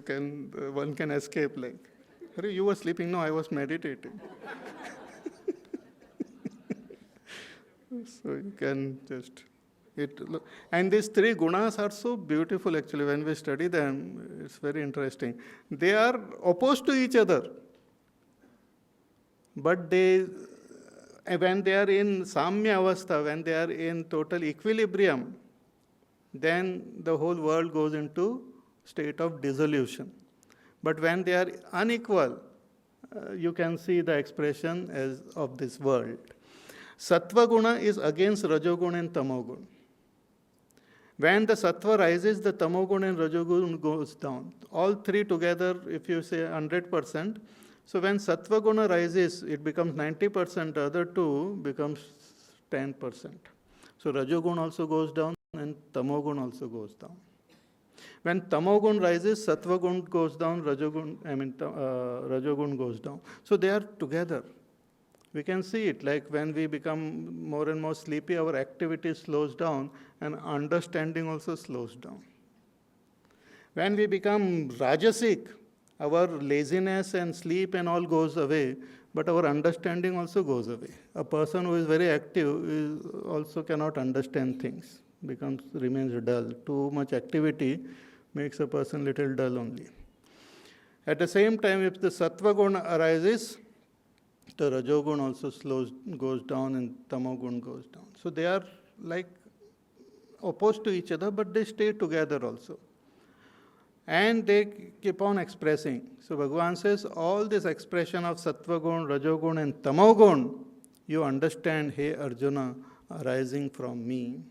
one can escape like, "Arey, you were sleeping?" "No, I was meditating." So you can just, and these three gunas are so beautiful actually. When we study them, it's very interesting. They are opposed to each other, but when they are in samya avastha, when they are in total equilibrium, then the whole world goes into state of dissolution. But when they are unequal, you can see the expression as of this world. Sattva guna is against rajoguna and tamoguna. When the sattva rises, the tamoguna and rajoguna goes down. All three together, if you say 100%, so when sattva guna rises, it becomes 90%, the other two becomes 10%. So rajoguna also goes down and tamogun also goes down. When tamogun rises, sattva gun goes down, rajogun goes down. So they are together. We can see it, like when we become more and more sleepy, our activity slows down and understanding also slows down. When we become rajasic, our laziness and sleep and all goes away, but our understanding also goes away. A person who is very active also cannot understand things, remains dull. Too much activity makes a person little dull only. At the same time, if the sattva guna arises, the rajogun also goes down and tamogun goes down. So they are like opposed to each other, but they stay together also. And they keep on expressing. So Bhagavan says, all this expression of sattva gun, rajogun and tamogun, you understand, hey Arjuna, arising from me.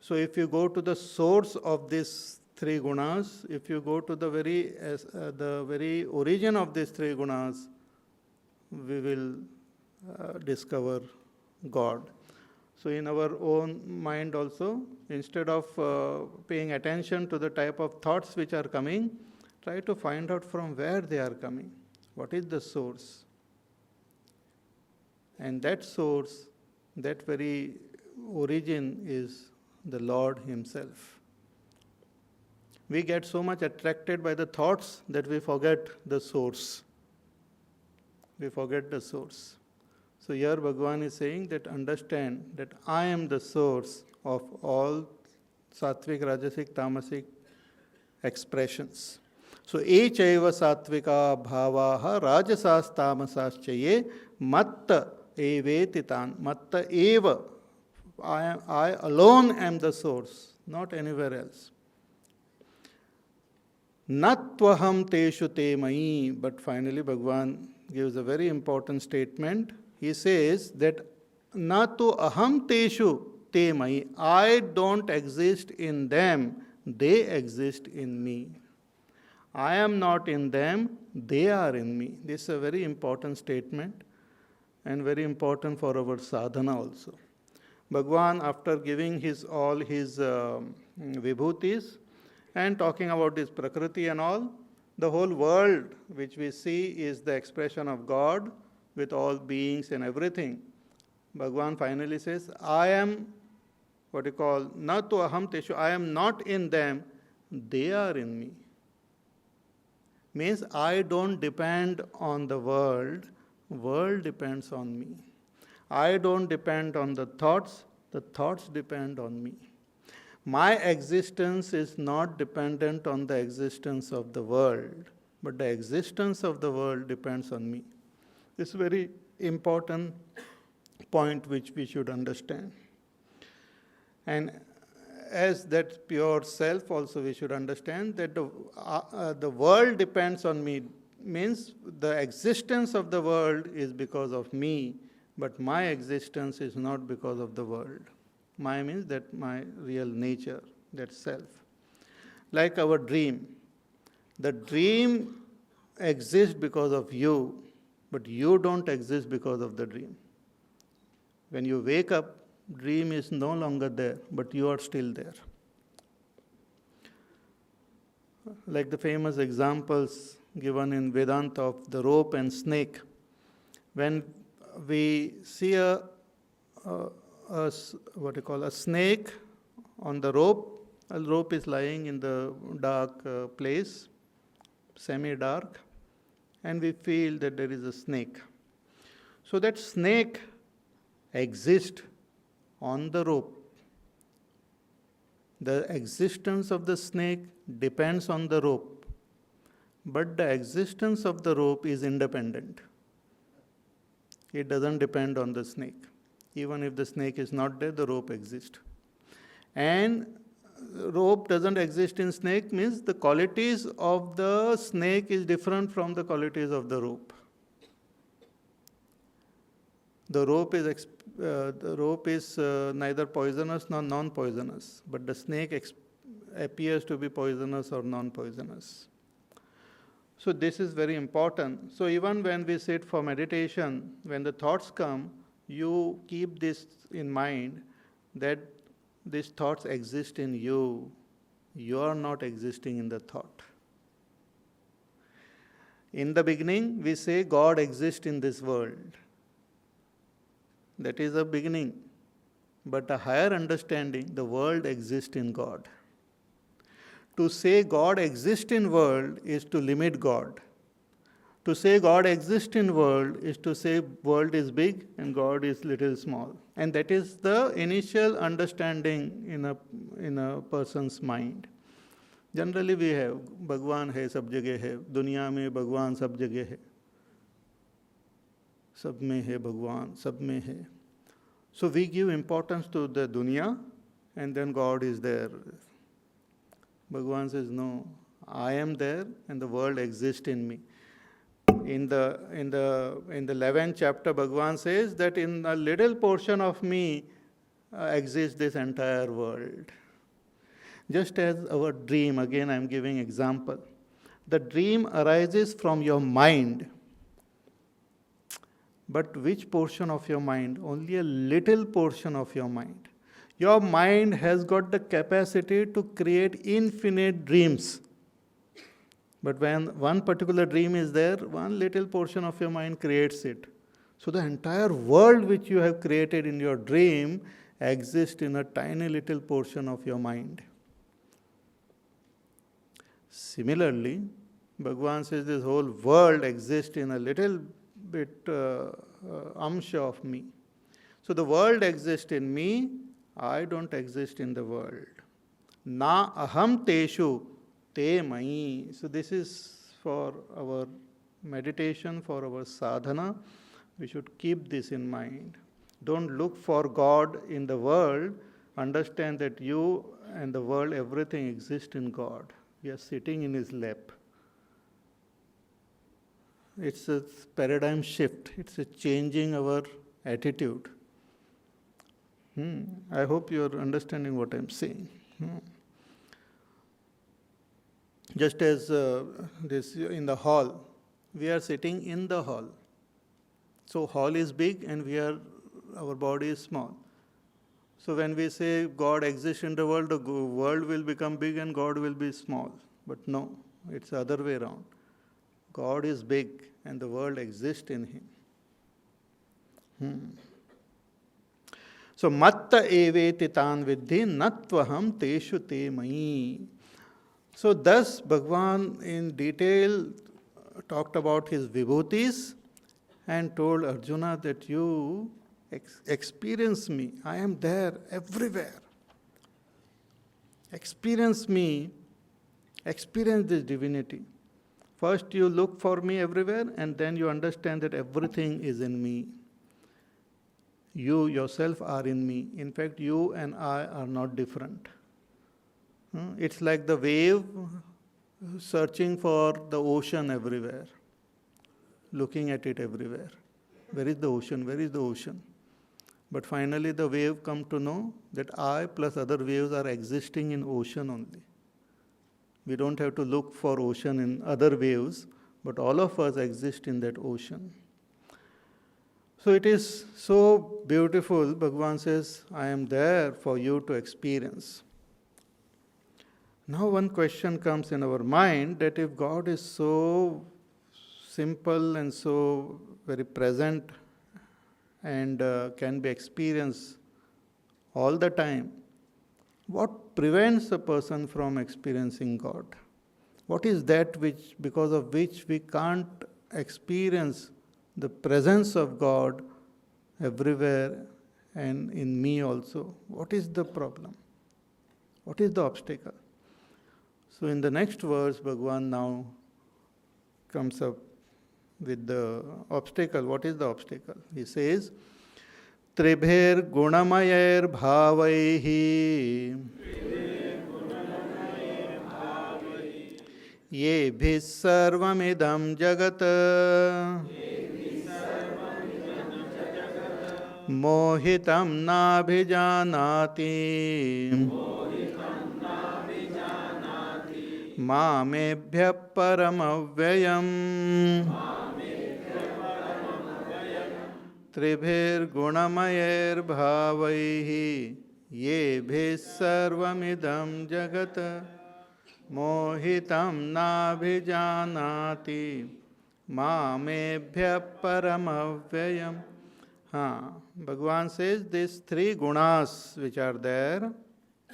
So if you go to the source of these three gunas, if you go to the very origin of these three gunas, we will discover God. So in our own mind also, instead of paying attention to the type of thoughts which are coming, try to find out from where they are coming. What is the source? And that source, that very origin is the Lord Himself. We get so much attracted by the thoughts that we forget the source. We forget the source. So here Bhagavan is saying that understand that I am the source of all sattvic, rajasic, tamasic expressions. So echaiva sattvika bhavaha rajasas tamasaschaye matta evetitan. Matta eva. I alone am the source, not anywhere else. Natvaham teshu te mai. But finally Bhagavan gives a very important statement. He says that natu aham teshu te mai. I don't exist in them, they exist in me. I am not in them, they are in me. This is a very important statement and very important for our sadhana also. Bhagavan, after giving all his vibhutis and talking about his prakriti and all, the whole world which we see is the expression of God with all beings and everything. Bhagavan finally says, I am, natu aham teshu, I am not in them, they are in me. Means I don't depend on the world depends on me. I don't depend on the thoughts depend on me. My existence is not dependent on the existence of the world, but the existence of the world depends on me. This is a very important point which we should understand. And as that pure self also we should understand that the world depends on me, means the existence of the world is because of me, but my existence is not because of the world. My means that my real nature, that self. Like our dream. The dream exists because of you, but you don't exist because of the dream. When you wake up, dream is no longer there, but you are still there. Like the famous examples given in Vedanta of the rope and snake. When we see a snake on the rope, A rope is lying in the dark place, semi-dark, and we feel that there is a snake. So that snake exists on the rope. The existence of the snake depends on the rope, but the existence of the rope is independent. It doesn't depend on the snake. Even if the snake is not there, the rope exists. And rope doesn't exist in snake means the qualities of the snake is different from the qualities of the rope. The rope is neither poisonous nor non-poisonous, but the snake appears to be poisonous or non-poisonous. So this is very important. So even when we sit for meditation, when the thoughts come, you keep this in mind that these thoughts exist in you. You are not existing in the thought. In the beginning, we say God exists in this world. That is the beginning. But a higher understanding, the world exists in God. To say God exists in world is to limit God. To say God exists in world is to say world is big and God is little small. And that is the initial understanding in a person's mind. Generally we have Bhagwan hai sab jagah hai, duniya mein Bhagwan sab jagah hai. Sab mein hai Bhagwan, sab mein hai. So we give importance to the dunya and then God is there. Bhagwan says, no, I am there and the world exists in me. In the 11th chapter, Bhagwan says that in a little portion of me exists this entire world. Just as our dream, again I am giving example. The dream arises from your mind. But which portion of your mind? Only a little portion of your mind. Your mind has got the capacity to create infinite dreams. But when one particular dream is there, one little portion of your mind creates it. So the entire world which you have created in your dream exists in a tiny little portion of your mind. Similarly, Bhagwan says this whole world exists in a little bit amsha of me. So the world exists in me, I don't exist in the world. Na aham teshu te mai. So this is for our meditation, for our sadhana. We should keep this in mind. Don't look for God in the world. Understand that you and the world, everything exists in God. We are sitting in His lap. It's a paradigm shift. It's a changing our attitude. I hope you are understanding what I am saying. Just as this in the hall, we are sitting in the hall. So hall is big and our body is small. So when we say God exists in the world will become big and God will be small. But no, it's the other way around. God is big and the world exists in Him. So matta eveti tan viddhi natvaham teshu te mai. So thus Bhagwan in detail talked about his vibhutis and told Arjuna that you experience me. I am there everywhere. Experience me. Experience this divinity. First you look for me everywhere and then you understand that everything is in me. You yourself are in me. In fact, you and I are not different. It's like the wave searching for the ocean everywhere, looking at it everywhere. Where is the ocean? Where is the ocean? But finally the wave come to know that I plus other waves are existing in ocean only. We don't have to look for ocean in other waves, but all of us exist in that ocean. So it is so beautiful. Bhagwan says, I am there for you to experience. Now one question comes in our mind that if God is so simple and so very present and can be experienced all the time, what prevents a person from experiencing God? What is that which, because of which we can't experience the presence of God everywhere and in me also? What is the problem? What is the obstacle? So in the next verse, Bhagavan now comes up with the obstacle. What is the obstacle? He says, Tribher gunamayer bhavaihi ye bhis sarvamidam jagat mohitam nabhijanati Mamebhya paramavyayam Tribhir gunamayer bhavaihi yebhis sarvamidam jagat mohitam nabhijanati mamebhya paramavyayam. Bhagavan says these three gunas which are there,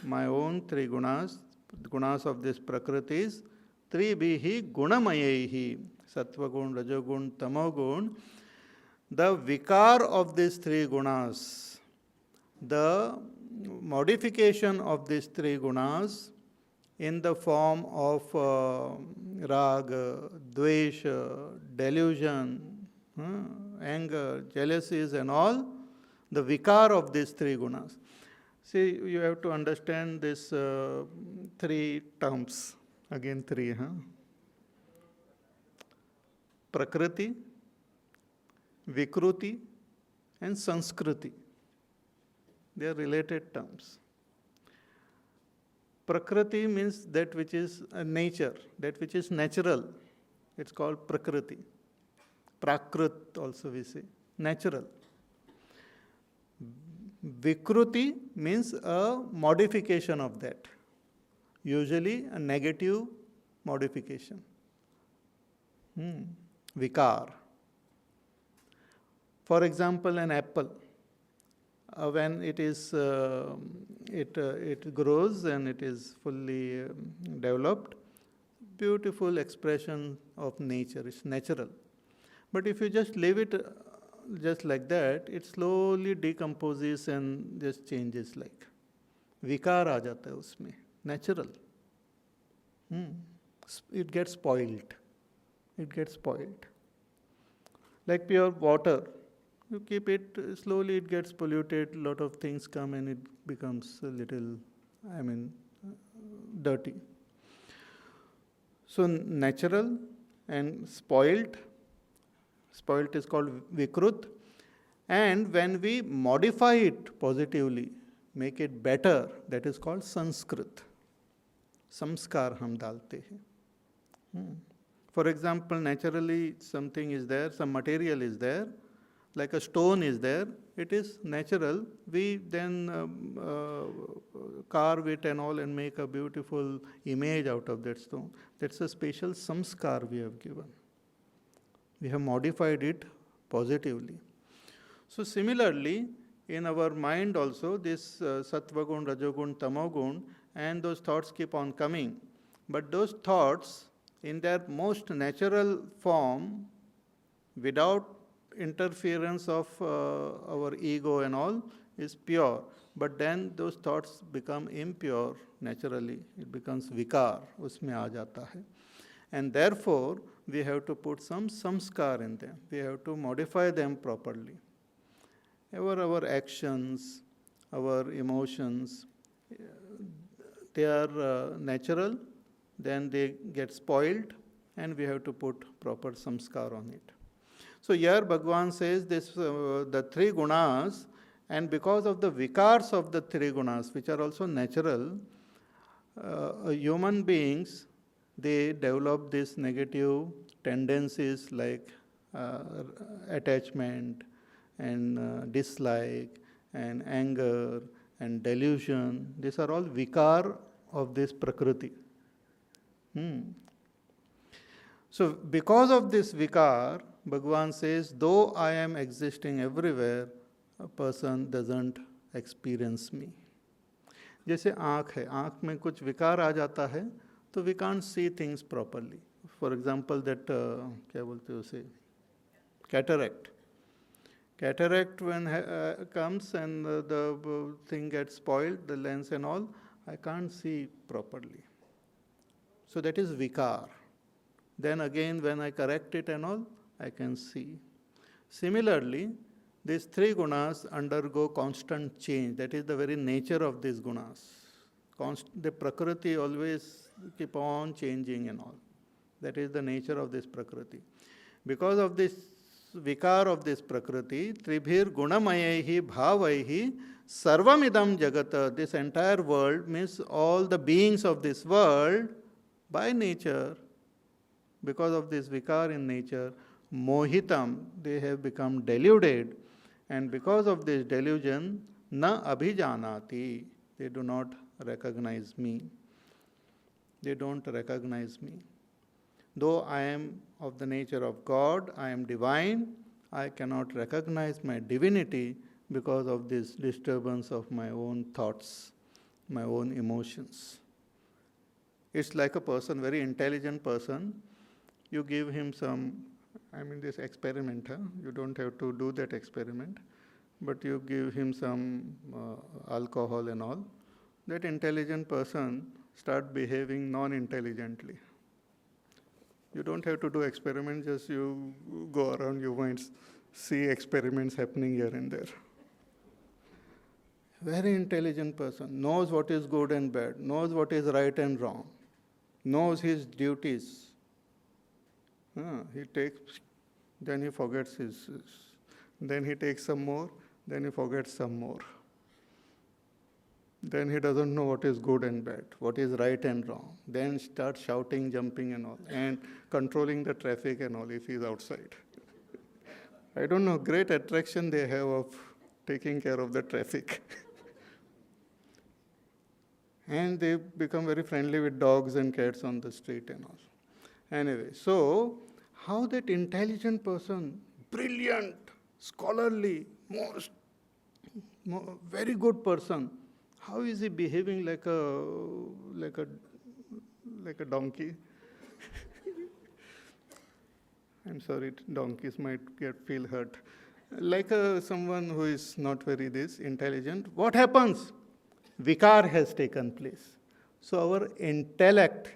my own three gunas, the gunas of this prakritis, tribihi gunamayehi, sattva gun, rajogun, tamogun. The vikar of these three gunas, the modification of these three gunas in the form of raga, dvesha, delusion, anger, jealousies and all, the vikar of these three gunas. See, you have to understand this three terms. Again three, Prakriti, Vikruti and Sanskriti. They are related terms. Prakriti means that which is nature, that which is natural. It's called Prakriti. Prakrit also we say, natural. Vikruti means a modification of that, usually a negative modification. Vikar. For example, an apple, when it is it grows and it is fully developed, beautiful expression of nature. It's natural. But if you just leave it just like that, it slowly decomposes and just changes like. Vikar aa jata hai usme, natural. It gets spoiled. It gets spoiled. Like pure water. You keep it, slowly it gets polluted, a lot of things come and it becomes a little, dirty. So natural and spoiled. Spoiled is called Vikrut. And when we modify it positively, make it better, that is called Sanskrit. Samskar hum dalte hain. For example, naturally something is there, some material is there, like a stone is there, it is natural. We then carve it and all and make a beautiful image out of that stone. That's a special samskar we have given. We have modified it positively. So similarly, in our mind also, this sattvagun, rajogun, tamogun, and those thoughts keep on coming. But those thoughts, in their most natural form, without interference of our ego and all, is pure. But then those thoughts become impure naturally. It becomes vikar, usme aa jata hai. And therefore, we have to put some samskar in them. We have to modify them properly. Our actions, our emotions, they are natural, then they get spoiled, and we have to put proper samskar on it. So here Bhagavan says this, the three gunas, and because of the vikars of the three gunas, which are also natural, human beings, they develop these negative tendencies like attachment and dislike and anger and delusion. These are all vikar of this prakriti. So because of this vikar, Bhagavan says, though I am existing everywhere, a person doesn't experience me. जैसे आँख है, आँख में कुछ विकार आ जाता है तो we can't see things properly. For example that क्या बोलते हैं उसे, cataract. Cataract when comes and the thing gets spoiled, the lens and all, I can't see properly. So that is vikar. Then again when I correct it and all, I can see. Similarly, these three gunas undergo constant change. That is the very nature of these gunas. The prakriti always keep on changing and all. That is the nature of this prakriti. Because of this vikar of this prakriti, tribhir gunamayehi bhavaihi sarvamidam jagata, this entire world means all the beings of this world by nature, because of this vikar in nature, mohitam, they have become deluded, and because of this delusion, na abhijanati, they do not recognize me. They don't recognize me. Though I am of the nature of God, I am divine, I cannot recognize my divinity because of this disturbance of my own thoughts, my own emotions. It's like a person, very intelligent person, you give him some, this experiment, you don't have to do that experiment, but you give him some alcohol and all, that intelligent person start behaving non-intelligently. You don't have to do experiments, just you go around, you might see experiments happening here and there. Very intelligent person, knows what is good and bad, knows what is right and wrong, knows his duties. He takes, then he forgets his, then he takes some more, then he forgets some more. Then he doesn't know what is good and bad, what is right and wrong. Then starts shouting, jumping and all, and controlling the traffic and all if he is outside. I don't know, great attraction they have of taking care of the traffic. And they become very friendly with dogs and cats on the street and all. Anyway, so how that intelligent person, brilliant, scholarly, very good person, how is he behaving like a donkey? I'm sorry, donkeys might feel hurt. Like someone who is not very intelligent. What happens? Vikar has taken place. So our intellect,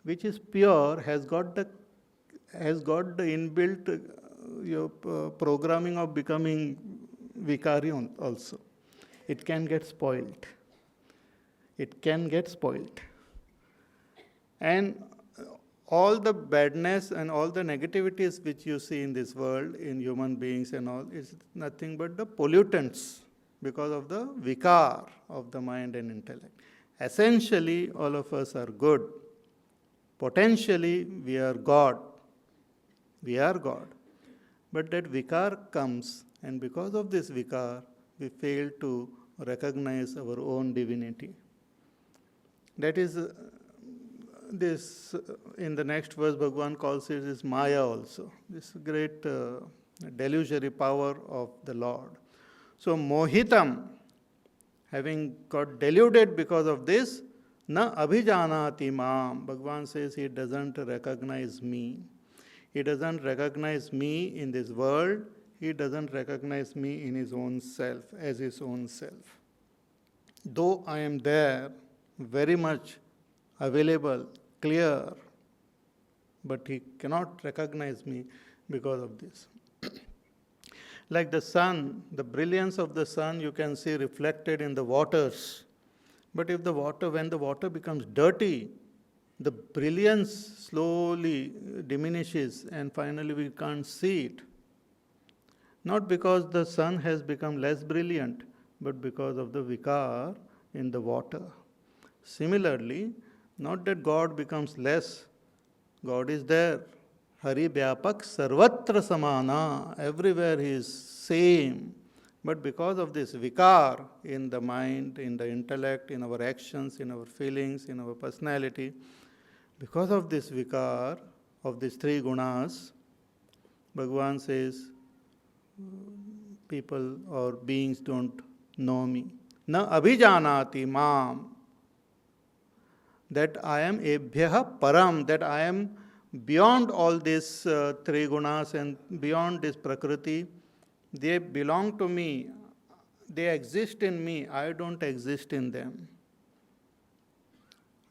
which is pure, has got the inbuilt programming of becoming vikari also. It can get spoiled. It can get spoiled. And all the badness and all the negativities which you see in this world, in human beings and all, is nothing but the pollutants because of the vikar of the mind and intellect. Essentially, all of us are good. Potentially, we are God. We are God. But that vikar comes, and because of this vikar, we fail to recognize our own divinity. That is, this in the next verse, Bhagavan calls it is Maya also, this great delusory power of the Lord. So, mohitam, having got deluded because of this, na abhijanati mam, Bhagavan says he doesn't recognize me. He doesn't recognize me in this world. He doesn't recognize me in his own self, as his own self. Though I am there, very much available, clear, but he cannot recognize me because of this. Like the sun, the brilliance of the sun you can see reflected in the waters. But if when the water becomes dirty, the brilliance slowly diminishes and finally we can't see it. Not because the sun has become less brilliant, but because of the vikar in the water. Similarly, not that God becomes less, God is there. Hari Vyapak Sarvatra Samana, everywhere He is same. But because of this vikar in the mind, in the intellect, in our actions, in our feelings, in our personality, because of this vikar of these three gunas, Bhagavan says, people or beings don't know me. Na abhijanati mam. that I am ebhyaha param, that I am beyond all these three gunas and beyond this prakriti. They belong to me. They exist in me. I don't exist in them.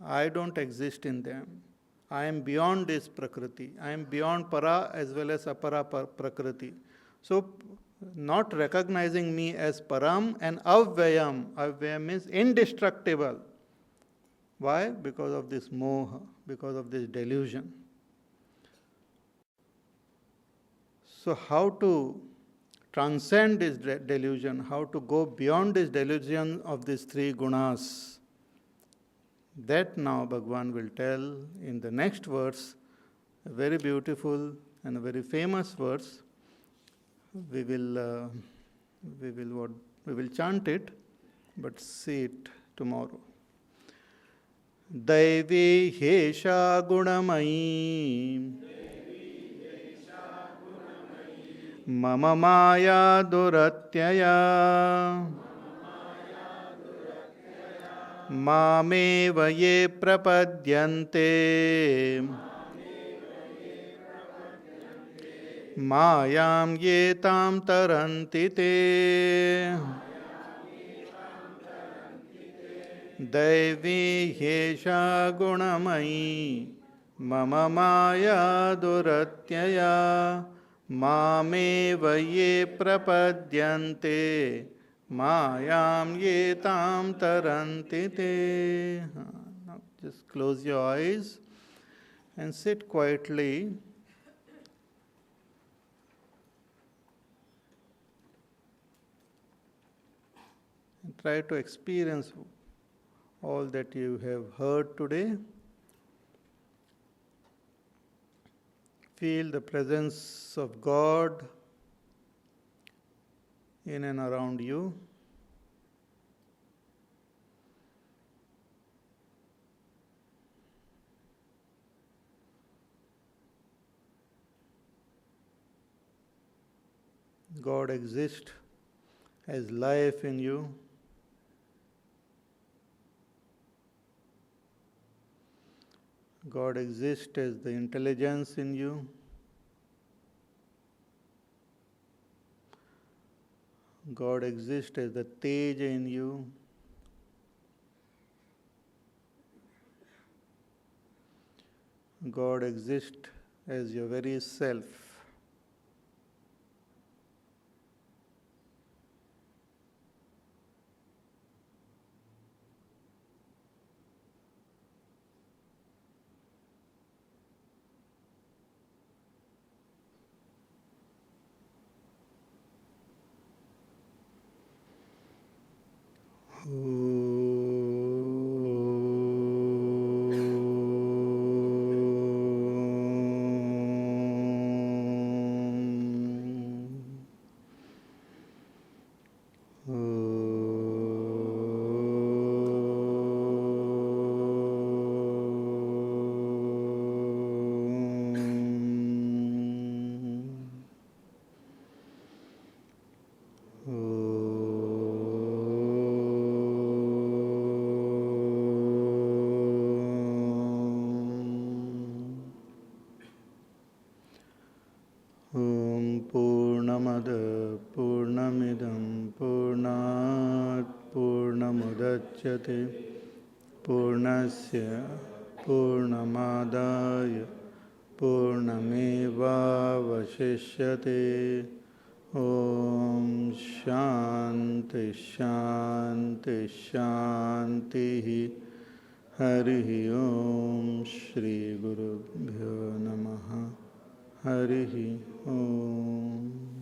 I don't exist in them. I am beyond this prakriti. I am beyond para as well as apara prakriti. So, not recognizing me as param and avyayam. Avyayam means indestructible. Why? Because of this moha, because of this delusion. So, how to transcend this delusion, how to go beyond this delusion of these three gunas? That now Bhagavan will tell in the next verse, a very beautiful and a very famous verse. We will chant it, but see it tomorrow. Daivi hesha gunamayi mama maya duratyaya mameva ye prapadyante mayam ye tam taranti te Daivi hesha gunamayi mama maya duratyaya mameva ye prapadyante mayam ye tam taranti te. Now just close your eyes and sit quietly. And try to experience all that you have heard today. Feel the presence of God in and around you. God exists as life in you. God exists as the intelligence in you. God exists as the teja in you. God exists as your very self. Purnamada Purnamidam Purnat Purnamudachyate Purnasya Purnamadaya Purnameva Vashishyate. Om Shanti Shanti Shanti. Harihi Om Shri Gurubhyo Namaha. Harihi Om.